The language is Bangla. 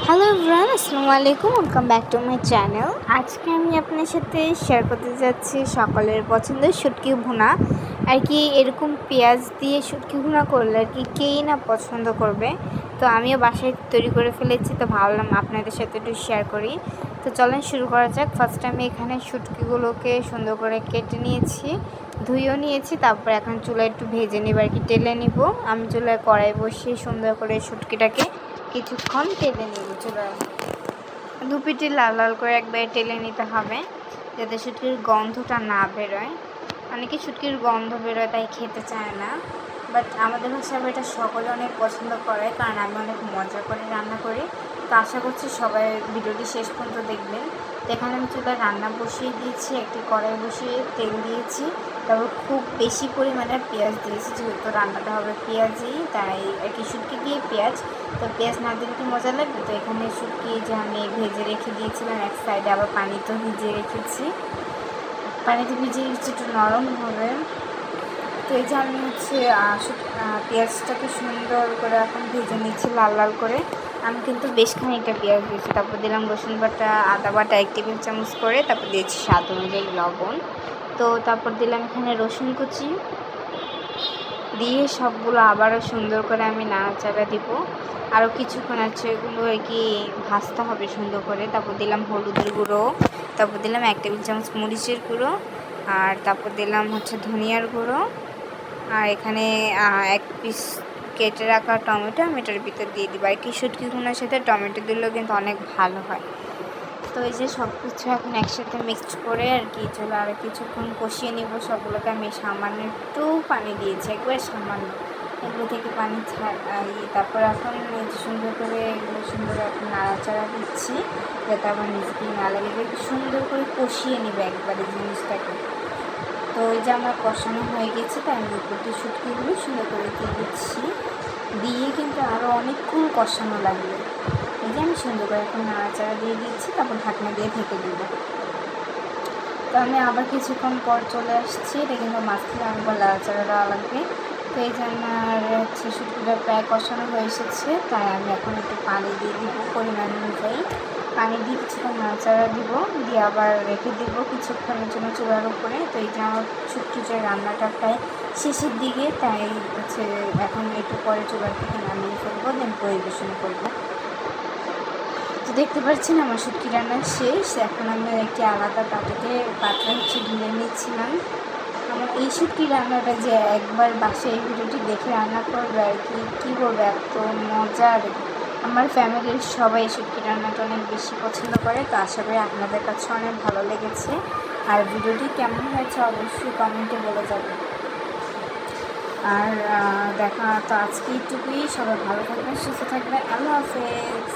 হ্যালো এভরিওয়ান, আসসালামু আলাইকুম। Welcome back to my channel. আজকে আমি আপনার সাথে শেয়ার করতে যাচ্ছি সকলের পছন্দের শুটকি ভুনা। আর কি এরকম পেঁয়াজ দিয়ে শুটকি ভুনা করলে আর কি কেই না পছন্দ করবে। তো আমিও বাসায় তৈরি করে ফেলেছি, তো ভাবলাম আপনাদের সাথে একটু শেয়ার করি। তো চলেন শুরু করা যাক। ফার্স্টে আমি এখানে শুটকিগুলোকে সুন্দর করে কেটে নিয়েছি, ধুয়েও নিয়েছি। তারপর এখন চুলায় একটু ভেজে নিব, আর কি টেলে নিব। আমি চুলায় কড়াই বসিয়ে সুন্দর করে শুটকিটাকে কিছুক্ষণ টেলে নিব। চুলায় দু পিঠে লাল লাল করে একবারে টেলে নিতে হবে, যাতে শুটকির গন্ধটা না বেরোয়। অনেকে শুটকির গন্ধ বেরোয় তাই খেতে চায় না, বাট আমাদের হিসাবে এটা সকলে অনেক পছন্দ করে, কারণ আমি অনেক মজা করে রান্না করি। তো আশা করছি সবাই ভিডিওটি শেষ পর্যন্ত দেখবেন। তো এখানে আমি চুলায় রান্না বসিয়ে দিয়েছি, একটি কড়াই বসিয়ে তেল দিয়েছি, তারপর খুব বেশি পরিমাণে পেঁয়াজ দিয়েছি, যেহেতু রান্নাটা হবে পেঁয়াজই, তাই আর কি শুটকি দিয়ে পেঁয়াজ। তো পেঁয়াজ না দিলে কি মজা লাগবে। তো এখানে শুটকি যে আমি ভেজে রেখে দিয়েছিলাম এক সাইডে, আবার পানিতেও ভিজিয়ে রেখেছি। পানিতে ভিজিয়ে রেখেছি একটু নরম হবে। তো এই যে আমি পেঁয়াজটাকে সুন্দর করে এখন ভেজে নিচ্ছি লাল লাল করে। আমি কিন্তু বেশ খানিকটা পেঁয়াজ দিয়েছি। তারপর দিলাম রসুন বাটা, আদা বাটা 1 টেবিল চামচ করে। তারপর দিয়েছি স্বাদ অনুযায়ী লবণ। তো তারপর দিলাম এখানে রসুন কুচি দিয়ে সবগুলো আবারও সুন্দর করে আমি নাড়াচাড়া দিব। আরও কিছুক্ষণ আছে, এগুলো আর কি ভাজতে হবে সুন্দর করে। তারপর দিলাম হলুদের গুঁড়ো, তারপর দিলাম 1 টেবিল চামচ মরিচের গুঁড়ো, আর তারপর দিলাম ধনিয়ার গুঁড়ো। আর এখানে 1 পিস কেটে রাখা টমেটো আমি এটার ভিতর দিয়ে দিব। আর কি শুটকি ভুনার সাথে টমেটো দিলেও কিন্তু অনেক ভালো হয়। তো এই যে সব কিছু এখন একসাথে মিক্সড করে আর কি চলে আর কিছুক্ষণ কষিয়ে নিব। সবগুলোকে আমি সামান্য একটু পানি দিয়েছি, একবার সামান্য, এগুলো থেকে পানি তারপর এখন সুন্দর করে এগুলো সুন্দর এখন নাড়াচাড়া দিচ্ছি, যাতে আমার নিজেকে না লাগে। সুন্দর করে কষিয়ে নিবে একবারে জিনিসটাকে। তো ওই যে আমার কষানো হয়ে গেছে, তাই আমি উপরটি শুটকিগুলো সুন্দর করে দিয়ে দিচ্ছি, দিয়ে কিন্তু আরও অনেকক্ষণ কষানো লাগবে। এই যে আমি সুন্দর করে এখন নাড়াচাড়া দিয়ে দিচ্ছি, তারপর ঢাকনা দিয়ে ঢেকে দিব। তো আমি আবার কিছুক্ষণ পর চলে আসছি। এটা কিন্তু মাঝখানে আবার নাড়াচাড়া দেওয়া লাগবে। তো এই যে আমার শুটকিটা প্রায় কষানো হয়ে এসেছে, তাই আমি এখন একটু পানি দিয়ে দিব পরিমাণ অনুযায়ী। পানি দিয়ে কিছুক্ষণ নাড়াচাড়া দিব, দিয়ে আবার রেখে দিব কিছুক্ষণের জন্য চুলার উপরে। তো এই যে আমার শুটকিটার রান্নাটা প্রায় শেষের দিকে, তাই এখন একটু পরে চুলার থেকে নামিয়ে ফেলবো, দেন পরিবেশন করবো। তো দেখতে পাচ্ছেন আমার শুটকি রান্না শেষ। এখন আমি একটি আলাদা পাত্রে ঢেলে নিচ্ছিলাম। আমার এই শুটকি রান্নাটা যে একবার বাসায় এই ভিডিওটি দেখে রান্না করবে আর কি কী বলবে, এত মজার। আমার ফ্যামিলির সবাই শুটকি রান্নাটা অনেক বেশি পছন্দ করে। তো আশা করি আপনাদের কাছে অনেক ভালো লেগেছে। আর ভিডিওটি কেমন হয়েছে অবশ্যই কমেন্টে বলে যাবেন। আর দেখা তো আজকে এইটুকুই। সবাই ভালো থাকবেন, সুস্থ থাকবেন। আল্লাহ হাফেজ।